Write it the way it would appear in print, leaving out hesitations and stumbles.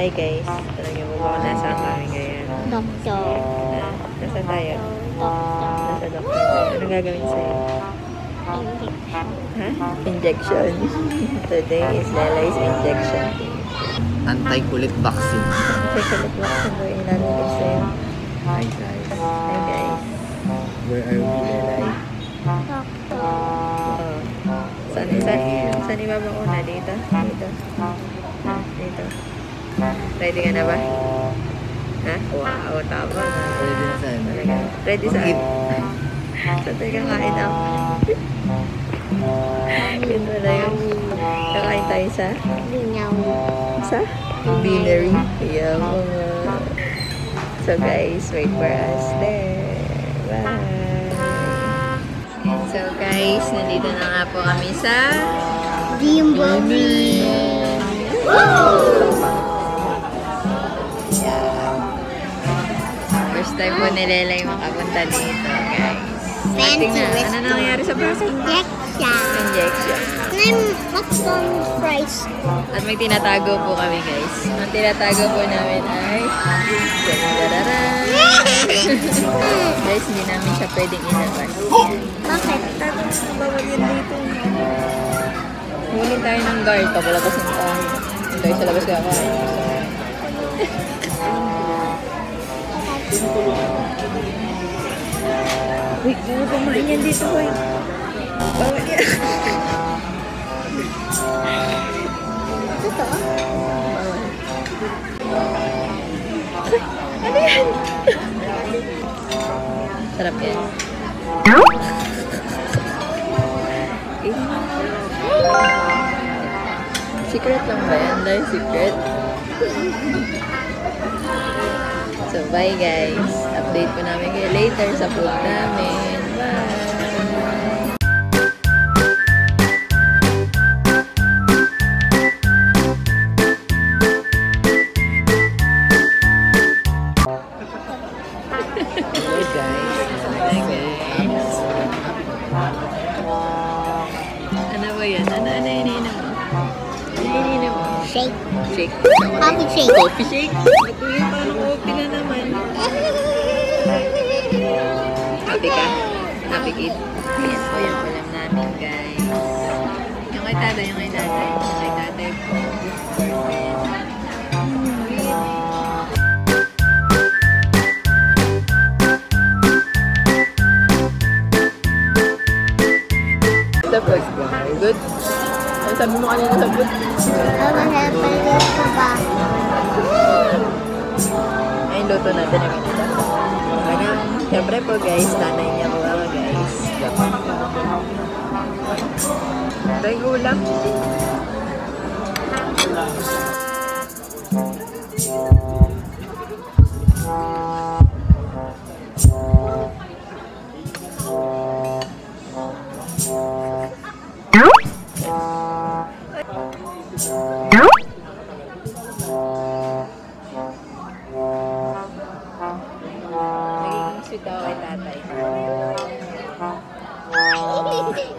Hi guys, talagang mo ba nasa kami ngayon? Doktor. Nasa tayo? Doktor. Nasa doktor tayo. Anong gagawin sa'yo? Injection. Ha? Injection. Today is Lelai's injection. Anti-kulit vaccine. Anti-kulit vaccine daw ilalagay sa'yo. Hi guys. Hi guys. Where are we, Lelai? Doktor. Oh. Saan ibabakuna? Dito? Dito? Dito? Ready ka na ba? Ha? Wow, tama na. Ready na saan? Talaga. Ready saan? Saan tayo kakain ako? Yun wala yung kakain tayo sa? Linyaw. Sa? Beanery. Yeah, mga. So guys, wait for us there. Bye! So guys, nandito na nga po kami sa Bimbobi. First time po ni Lelai makapunta dito, guys. Fancy Tingnan, ano nangyari sa braso? Injection. Injection. McDonald's fries. At may tinatago po kami, guys. Ang tinatago po namin ay guys, hindi namin siya pwedeng ilabas. Bakit? Bawal yan dito. Huling tayo ng guard. Papalabasin tayo. Hindi tayo sa labas kakain. Wait, bawal kumain yan dito, boy. Bawal yan. Totoo? Ano yan? Sarap yan. Secret lang ba yan? Dahil secret. So, bye guys. Update po namin kayo later sa food namin. Bye! Hello guys. Hi guys. Ano ba yan? Ano iniinom mo? Ano iniinom mo? Shake. Shake. Coffee shake. Coffee shake? Kuya, parang coffee na naman. Happy ka? Happy kid? Yes po yung ulam namin, guys. Yung kay tatay, yung kay tatay. Yung kay tatay po. Tapos, good? Ano sabi mo kanina sa good? Mahapal ko ba? Ayun, luto natin ang ganito. Talagang, siyempre po guys, nanay niya po ako guys. Try ko ulam. Nagiging sweet ako kay tatay. Blech.